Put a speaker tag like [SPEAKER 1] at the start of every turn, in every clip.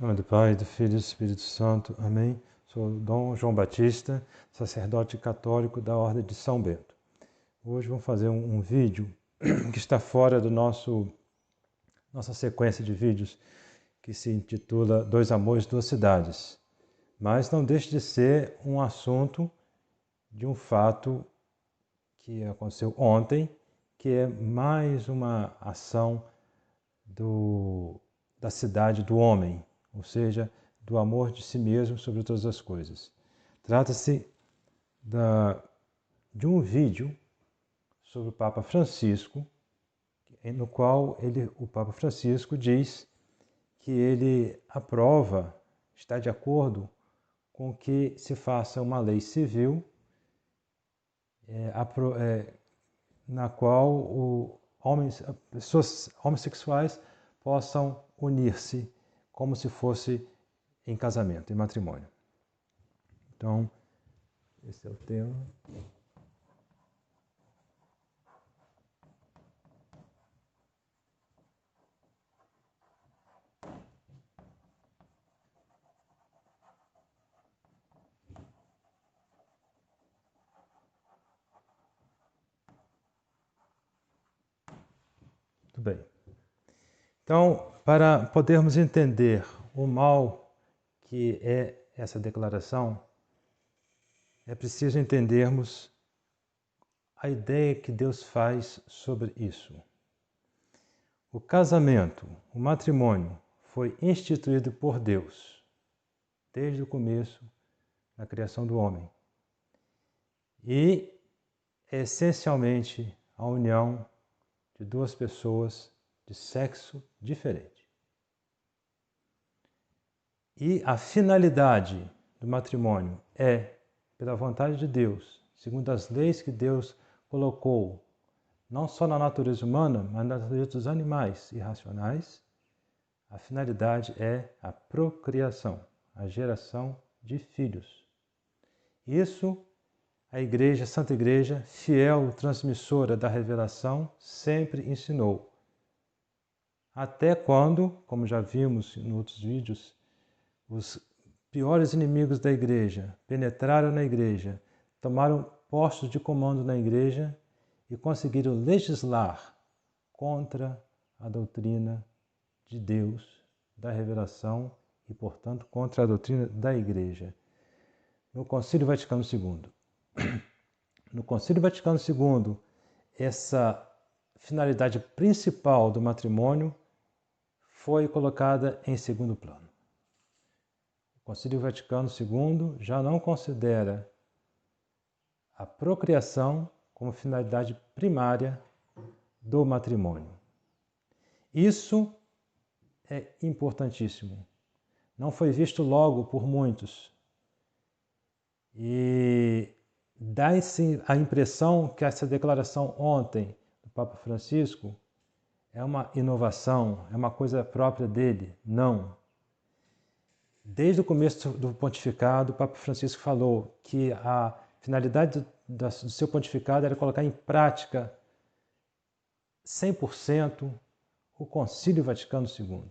[SPEAKER 1] Em nome do Pai, do Filho e do Espírito Santo. Amém. Sou Dom João Batista, sacerdote católico da Ordem de São Bento. Hoje vamos fazer um vídeo que está fora do nossa sequência de vídeos que se intitula Dois Amores, Duas Cidades. Mas não deixa de ser um assunto de um fato que aconteceu ontem, que é mais uma ação da cidade do homem, ou seja, do amor de si mesmo sobre todas as coisas. Trata-se de um vídeo sobre o Papa Francisco, no qual o Papa Francisco diz que ele aprova, está de acordo com que se faça uma lei civil na qual pessoas homossexuais possam unir-se como se fosse em casamento, em matrimônio. Então, esse é o tema. Muito bem. Então, para podermos entender o mal que é essa declaração, é preciso entendermos a ideia que Deus faz sobre isso. O casamento, o matrimônio, foi instituído por Deus desde o começo da criação do homem. E é essencialmente a união de duas pessoas de sexo diferente. E a finalidade do matrimônio é, pela vontade de Deus, segundo as leis que Deus colocou, não só na natureza humana, mas na natureza dos animais irracionais, a finalidade é a procriação, a geração de filhos. Isso a Igreja, a Santa Igreja, fiel transmissora da revelação, sempre ensinou. Até quando, como já vimos em outros vídeos, os piores inimigos da Igreja penetraram na Igreja, tomaram postos de comando na Igreja e conseguiram legislar contra a doutrina de Deus, da revelação e, portanto, contra a doutrina da Igreja. No Concílio Vaticano II. No Concílio Vaticano II, essa finalidade principal do matrimônio foi colocada em segundo plano. O Concílio Vaticano II já não considera a procriação como finalidade primária do matrimônio. Isso é importantíssimo. Não foi visto logo por muitos. E dá-se a impressão que essa declaração ontem do Papa Francisco é uma inovação, é uma coisa própria dele. Não. Desde o começo do pontificado, o Papa Francisco falou que a finalidade do seu pontificado era colocar em prática 100% o Concílio Vaticano II.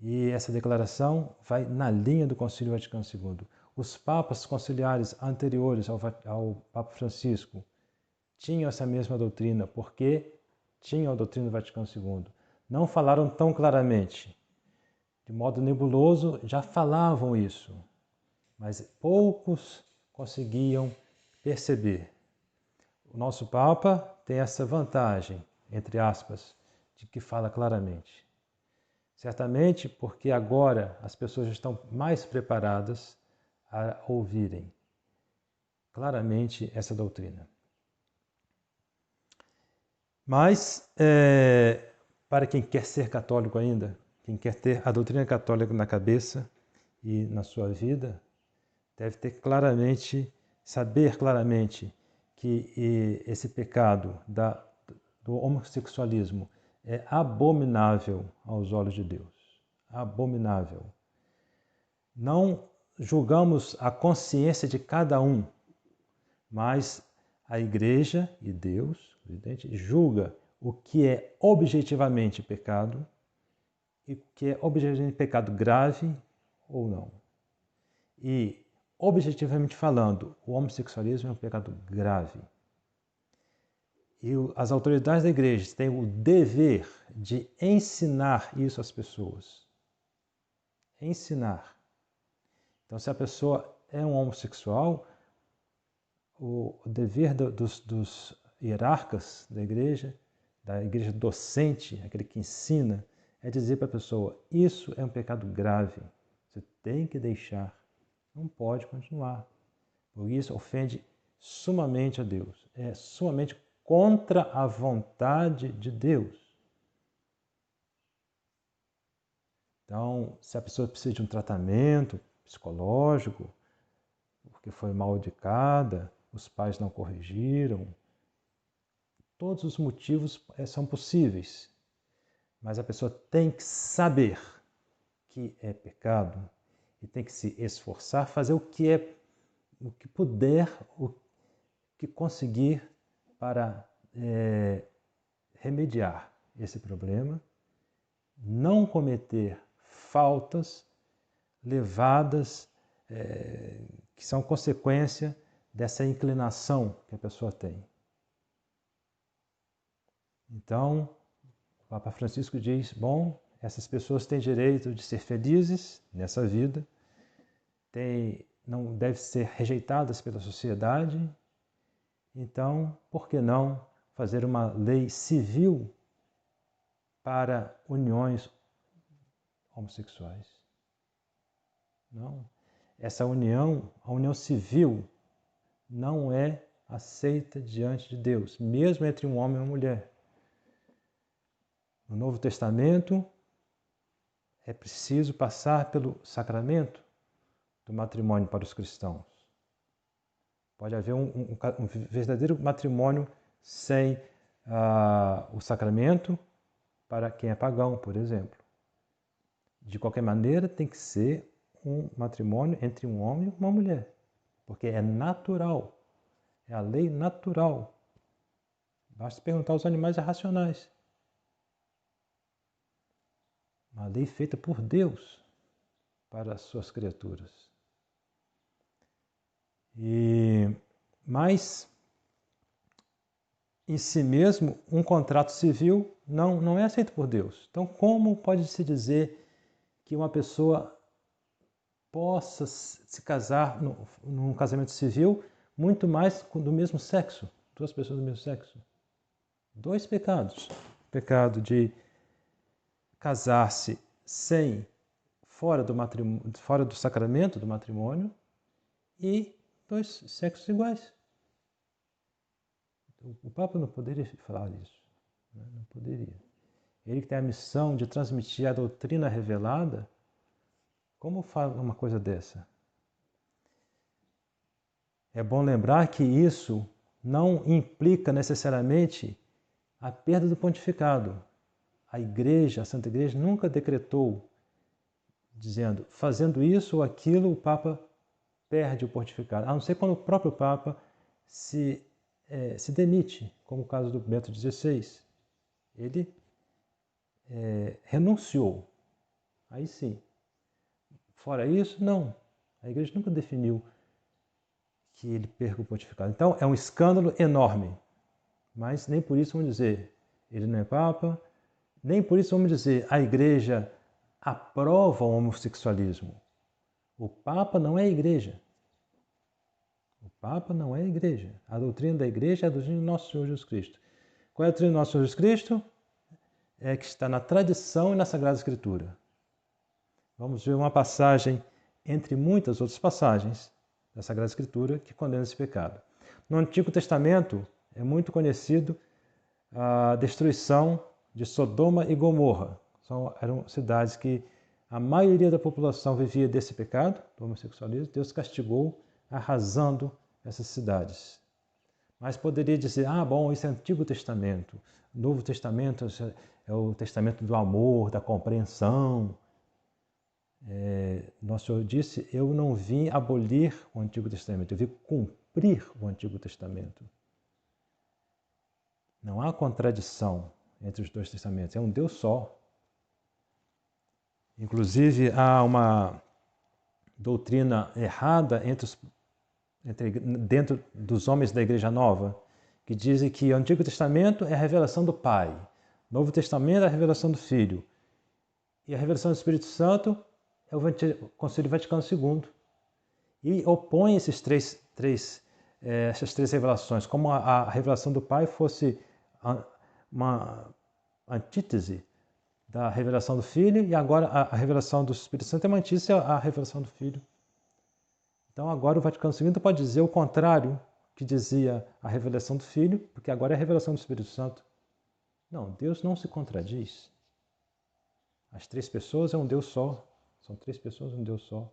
[SPEAKER 1] E essa declaração vai na linha do Concílio Vaticano II. Os papas conciliares anteriores ao Papa Francisco tinham essa mesma doutrina, porque tinham a doutrina do Vaticano II. Não falaram tão claramente. De modo nebuloso, já falavam isso, mas poucos conseguiam perceber. O nosso Papa tem essa vantagem, entre aspas, de que fala claramente. Certamente porque agora as pessoas estão mais preparadas a ouvirem claramente essa doutrina. Mas, para quem quer ser católico ainda, quem quer ter a doutrina católica na cabeça e na sua vida, deve ter saber claramente que esse pecado do homossexualismo é abominável aos olhos de Deus. Abominável. Não julgamos a consciência de cada um, mas a Igreja e Deus, evidente, julga o que é objetivamente pecado e que é objetivamente pecado grave ou não. E, objetivamente falando, o homossexualismo é um pecado grave. E as autoridades da igreja têm o dever de ensinar isso às pessoas. Ensinar. Então, se a pessoa é um homossexual, o dever dos hierarcas da igreja docente, aquele que ensina, é dizer para a pessoa: isso é um pecado grave, você tem que deixar, não pode continuar, porque isso ofende sumamente a Deus, é sumamente contra a vontade de Deus. Então, se a pessoa precisa de um tratamento psicológico, porque foi mal educada, os pais não corrigiram, todos os motivos são possíveis, mas a pessoa tem que saber que é pecado e tem que se esforçar, fazer o que puder, o que conseguir para remediar esse problema, não cometer faltas levadas que são consequência dessa inclinação que a pessoa tem. Então, o Papa Francisco diz: bom, essas pessoas têm direito de ser felizes nessa vida, não devem ser rejeitadas pela sociedade. Então, por que não fazer uma lei civil para uniões homossexuais? Não. Essa união, a união civil, não é aceita diante de Deus, mesmo entre um homem e uma mulher. No Novo Testamento, é preciso passar pelo sacramento do matrimônio para os cristãos. Pode haver um verdadeiro matrimônio sem o sacramento para quem é pagão, por exemplo. De qualquer maneira, tem que ser um matrimônio entre um homem e uma mulher, porque é natural, é a lei natural. Basta perguntar aos animais irracionais. Uma lei feita por Deus para as suas criaturas. Mas, em si mesmo, um contrato civil não é aceito por Deus. Então, como pode-se dizer que uma pessoa possa se casar num casamento civil, muito mais do mesmo sexo, duas pessoas do mesmo sexo? Dois pecados. O pecado de casar-se fora do sacramento do matrimônio, e dois sexos iguais. O Papa não poderia falar isso. Não poderia. Ele que tem a missão de transmitir a doutrina revelada, como fala uma coisa dessa? É bom lembrar que isso não implica necessariamente a perda do pontificado. A Igreja, a Santa Igreja, nunca decretou dizendo: fazendo isso ou aquilo, o Papa perde o pontificado. A não ser quando o próprio Papa se demite, como o caso do Bento XVI. Ele renunciou. Aí sim. Fora isso, não. A Igreja nunca definiu que ele perca o pontificado. Então, é um escândalo enorme. Mas nem por isso vamos dizer: ele não é Papa. Nem por isso vamos dizer: a Igreja aprova o homossexualismo. O Papa não é a Igreja. O Papa não é a Igreja. A doutrina da Igreja é a doutrina do nosso Senhor Jesus Cristo. Qual é a doutrina do nosso Senhor Jesus Cristo? É que está na tradição e na Sagrada Escritura. Vamos ver uma passagem, entre muitas outras passagens da Sagrada Escritura, que condena esse pecado. No Antigo Testamento é muito conhecido a destruição de Sodoma e Gomorra. Eram cidades que a maioria da população vivia desse pecado, do homossexualismo. Deus castigou arrasando essas cidades. Mas poderia dizer: bom, isso é Antigo Testamento. Novo Testamento é o testamento do amor, da compreensão. Nosso Senhor disse: eu não vim abolir o Antigo Testamento, eu vim cumprir o Antigo Testamento. Não há contradição entre os dois testamentos, é um Deus só. Inclusive, há uma doutrina errada dentro dos homens da Igreja Nova, que dizem que o Antigo Testamento é a revelação do Pai, o Novo Testamento é a revelação do Filho, e a revelação do Espírito Santo é o Concílio Vaticano II. E opõe essas três revelações, como a revelação do Pai fosse uma antítese da revelação do Filho, e agora a revelação do Espírito Santo é uma antítese à revelação do Filho. Então agora o Vaticano II pode dizer o contrário que dizia a revelação do Filho, porque agora é a revelação do Espírito Santo. Não, Deus não se contradiz. As três pessoas é um Deus só. São três pessoas, um Deus só.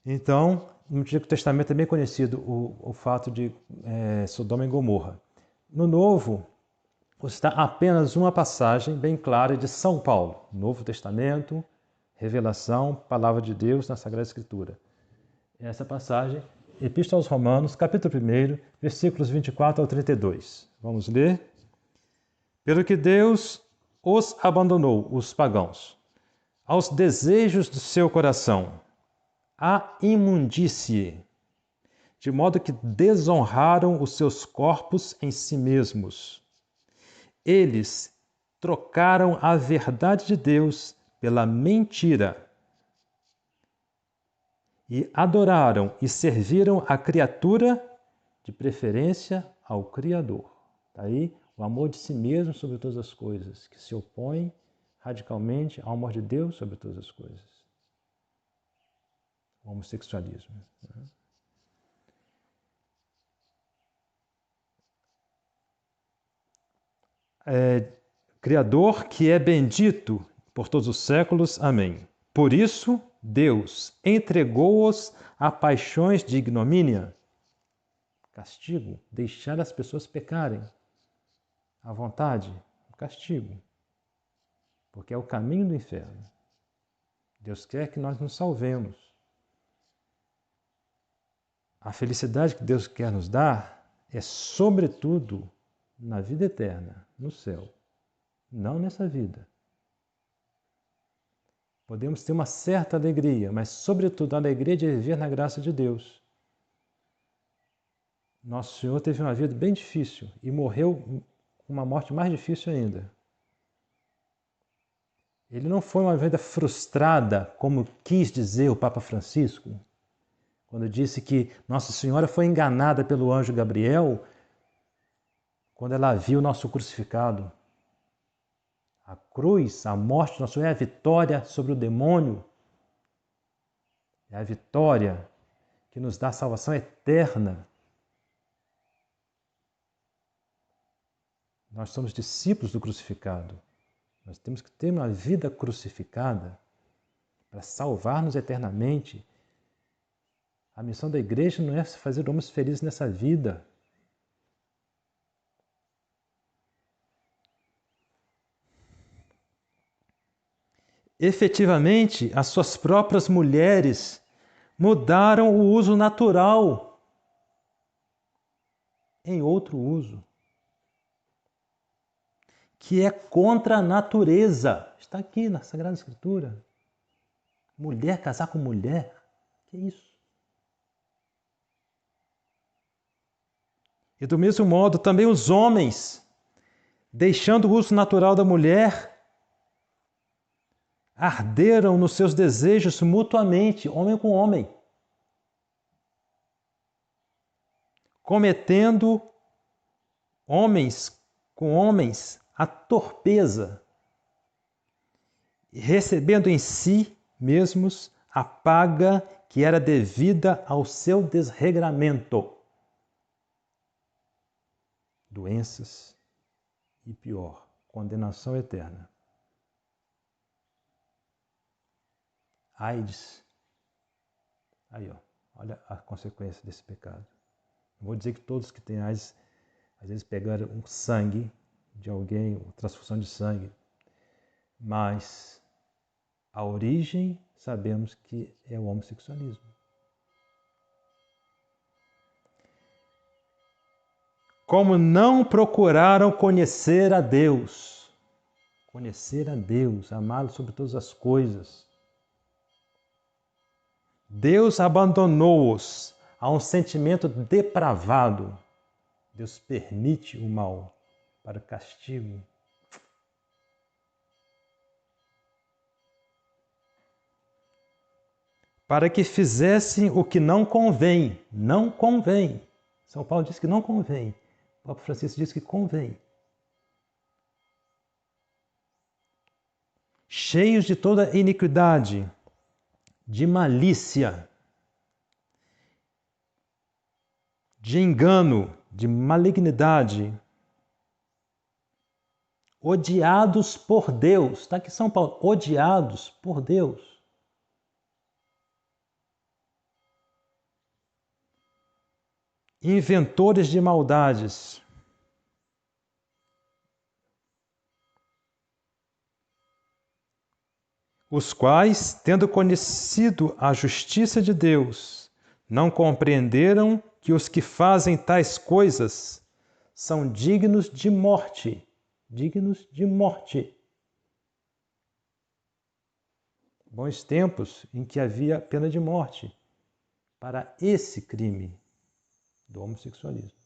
[SPEAKER 1] Então, no Antigo Testamento é bem conhecido o fato de Sodoma e Gomorra. No Novo, está apenas uma passagem bem clara de São Paulo. Novo Testamento, revelação, palavra de Deus na Sagrada Escritura. Essa passagem, Epístola aos Romanos, capítulo 1, versículos 24 ao 32. Vamos ler? Pelo que Deus os abandonou, os pagãos, aos desejos do seu coração, à imundície, de modo que desonraram os seus corpos em si mesmos. Eles trocaram a verdade de Deus pela mentira e adoraram e serviram a criatura, de preferência ao Criador. Daí o amor de si mesmo sobre todas as coisas, que se opõe radicalmente ao amor de Deus sobre todas as coisas. O homossexualismo. Criador que é bendito por todos os séculos. Amém. Por isso, Deus entregou-os a paixões de ignomínia, castigo, deixar as pessoas pecarem à vontade, castigo, porque é o caminho do inferno. Deus quer que nós nos salvemos. A felicidade que Deus quer nos dar é, sobretudo, na vida eterna, no céu, não nessa vida. Podemos ter uma certa alegria, mas, sobretudo, a alegria de viver na graça de Deus. Nosso Senhor teve uma vida bem difícil e morreu uma morte mais difícil ainda. Ele não foi uma vida frustrada, como quis dizer o Papa Francisco, quando disse que Nossa Senhora foi enganada pelo anjo Gabriel quando ela viu o nosso crucificado. A cruz, a morte de Nosso Senhor é a vitória sobre o demônio. É a vitória que nos dá a salvação eterna. Nós somos discípulos do crucificado. Nós temos que ter uma vida crucificada para salvar-nos eternamente. A missão da igreja não é fazer homens felizes nessa vida. Efetivamente, as suas próprias mulheres mudaram o uso natural em outro uso, que é contra a natureza. Está aqui na Sagrada Escritura. Mulher casar com mulher, que é isso? E do mesmo modo, também os homens, deixando o uso natural da mulher, arderam nos seus desejos mutuamente, homem com homem, cometendo homens com homens a torpeza, recebendo em si mesmos a paga que era devida ao seu desregramento. Doenças e, pior, condenação eterna. AIDS. Aí, ó, olha a consequência desse pecado. Não vou dizer que todos que têm AIDS, às vezes pegaram um sangue de alguém, uma transfusão de sangue, mas a origem sabemos que é o homossexualismo. Como não procuraram conhecer a Deus. Conhecer a Deus, amá-lo sobre todas as coisas. Deus abandonou-os a um sentimento depravado. Deus permite o mal para o castigo. Para que fizessem o que não convém. Não convém. São Paulo diz que não convém. O Papa Francisco diz que convém. Cheios de toda iniquidade, de malícia, de engano, de malignidade, odiados por Deus. Está aqui São Paulo, odiados por Deus. Inventores de maldades. Os quais, tendo conhecido a justiça de Deus, não compreenderam que os que fazem tais coisas são dignos de morte. Dignos de morte. Bons tempos em que havia pena de morte para esse crime do homossexualismo.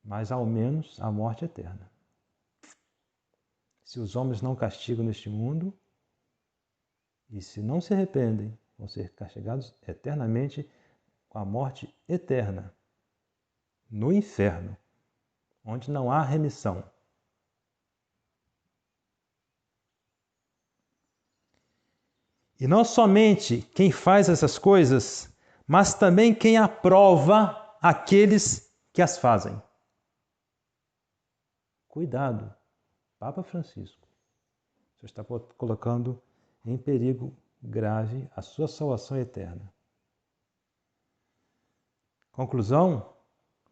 [SPEAKER 1] Mas ao menos a morte eterna. Se os homens não castigam neste mundo, e se não se arrependem, vão ser castigados eternamente com a morte eterna, no inferno, onde não há remissão. E não somente quem faz essas coisas, mas também quem aprova aqueles que as fazem. Cuidado, Papa Francisco. Você está colocando em perigo grave a sua salvação eterna. Conclusão,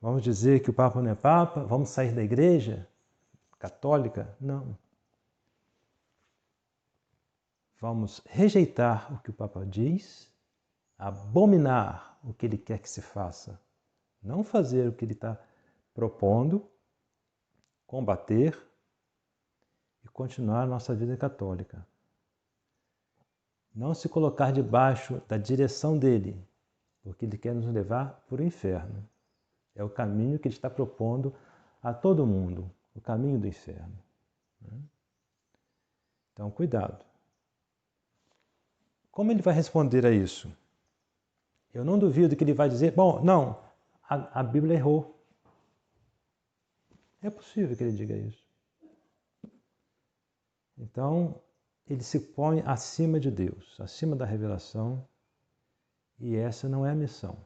[SPEAKER 1] vamos dizer que o Papa não é Papa? Vamos sair da igreja católica? Não. Vamos rejeitar o que o Papa diz, abominar o que ele quer que se faça, não fazer o que ele está propondo, combater e continuar a nossa vida católica. Não se colocar debaixo da direção dele, porque ele quer nos levar para o inferno. É o caminho que ele está propondo a todo mundo, o caminho do inferno. Então, cuidado. Como ele vai responder a isso? Eu não duvido que ele vai dizer, bom, não, a Bíblia errou. É possível que ele diga isso. Então, ele se põe acima de Deus, acima da revelação, e essa não é a missão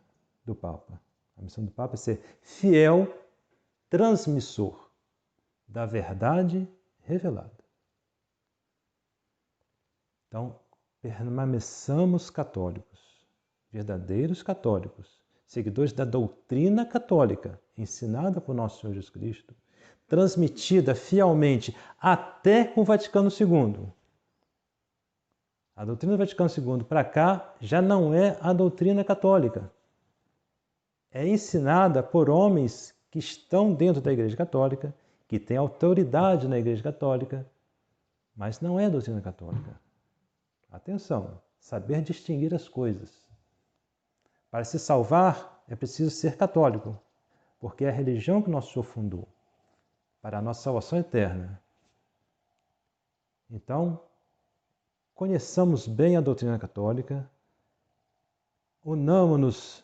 [SPEAKER 1] do Papa. A missão do Papa é ser fiel transmissor da verdade revelada. Então, permaneçamos católicos, verdadeiros católicos, seguidores da doutrina católica, ensinada por nosso Senhor Jesus Cristo, transmitida fielmente até o Vaticano II. A doutrina do Vaticano II para cá já não é a doutrina católica. É ensinada por homens que estão dentro da Igreja Católica, que têm autoridade na Igreja Católica, mas não é a doutrina católica. Atenção, saber distinguir as coisas. Para se salvar, é preciso ser católico, porque é a religião que nosso Senhor fundou, para a nossa salvação eterna. Então, conheçamos bem a doutrina católica, unamos-nos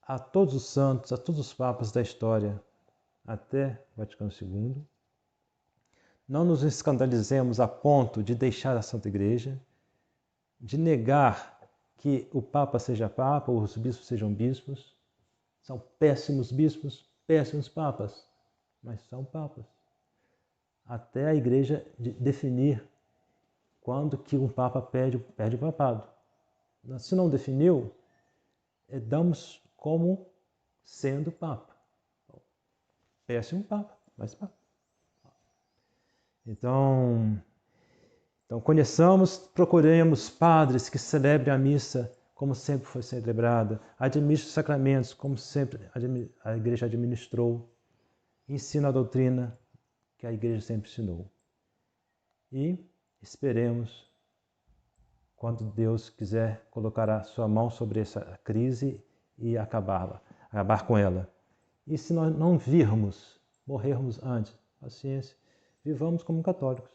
[SPEAKER 1] a todos os santos, a todos os papas da história, até o Vaticano II. Não nos escandalizemos a ponto de deixar a Santa Igreja, de negar que o Papa seja Papa, ou os bispos sejam bispos. São péssimos bispos, péssimos papas, mas são papas. Até a Igreja definir quando que um Papa perde o papado. Se não definiu, damos como sendo Papa. Péssimo Papa, mas Papa. Então conheçamos, procuremos padres que celebrem a missa como sempre foi celebrada, administrem os sacramentos como sempre a Igreja administrou, ensina a doutrina que a igreja sempre ensinou. E esperemos, quando Deus quiser colocar a sua mão sobre essa crise e acabar com ela. E se nós não virmos, morrermos antes, paciência, vivamos como católicos.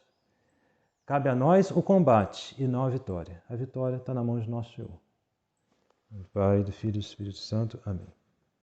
[SPEAKER 1] Cabe a nós o combate e não a vitória. A vitória está na mão de nosso Senhor. Do Pai, do Filho e do Espírito Santo. Amém.